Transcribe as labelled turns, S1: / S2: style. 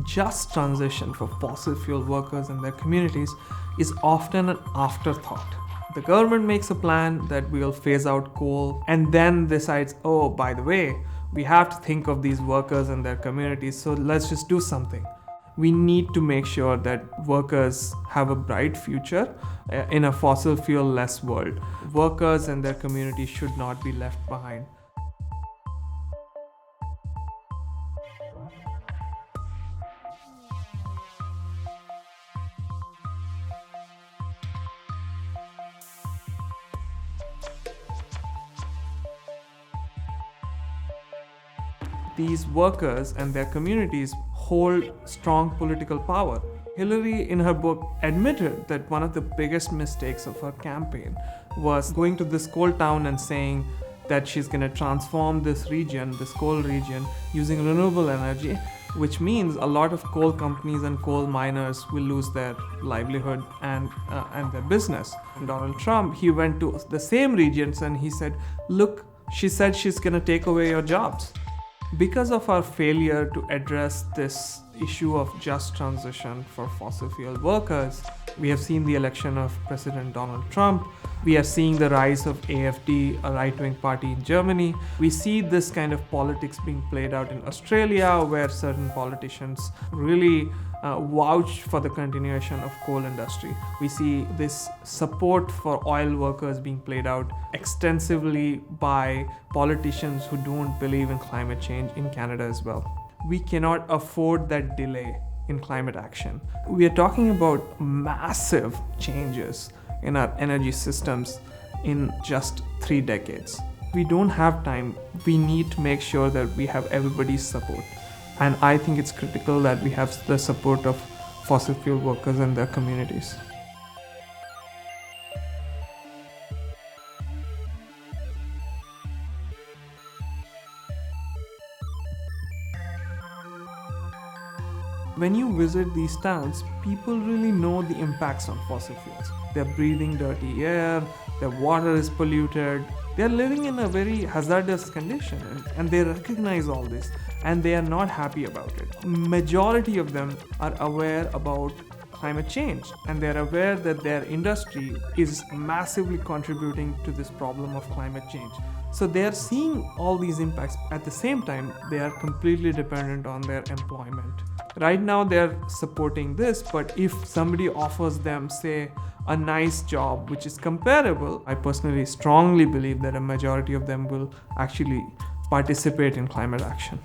S1: just transition for fossil fuel workers and their communities is often an afterthought. The government makes a plan that we will phase out coal and then decides, oh, by the way, we have to think of these workers and their communities, so let's just do something. We need to make sure that workers have a bright future in a fossil fuel less world. Workers and their communities should not be left behind. These workers and their communities hold strong political power. Hillary, in her book, admitted that one of the biggest mistakes of her campaign was going to this coal town and saying that she's going to transform this region, this coal region, using renewable energy, which means a lot of coal companies and coal miners will lose their livelihood and their business. And Donald Trump, he went to the same regions and he said, look, she said she's going to take away your jobs. Because of our failure to address this issue of just transition for fossil fuel workers, we have seen the election of President Donald Trump. We are seeing the rise of AfD, a right-wing party in Germany. We see this kind of politics being played out in Australia, where certain politicians really vouch for the continuation of coal industry. We see this support for oil workers being played out extensively by politicians who don't believe in climate change in Canada as well. We cannot afford that delay in climate action. We are talking about massive changes in our energy systems in just 3 decades. We don't have time. We need to make sure that we have everybody's support. And I think it's critical that we have the support of fossil fuel workers and their communities. When you visit these towns, people really know the impacts on fossil fuels. They're breathing dirty air, their water is polluted, they're living in a very hazardous condition, and they recognize all this and they are not happy about it. Majority of them are aware about climate change and they're aware that their industry is massively contributing to this problem of climate change. So they are seeing all these impacts. At the same time, they are completely dependent on their employment. Right now they're supporting this, but if somebody offers them, say, a nice job which is comparable, I personally strongly believe that a majority of them will actually participate in climate action.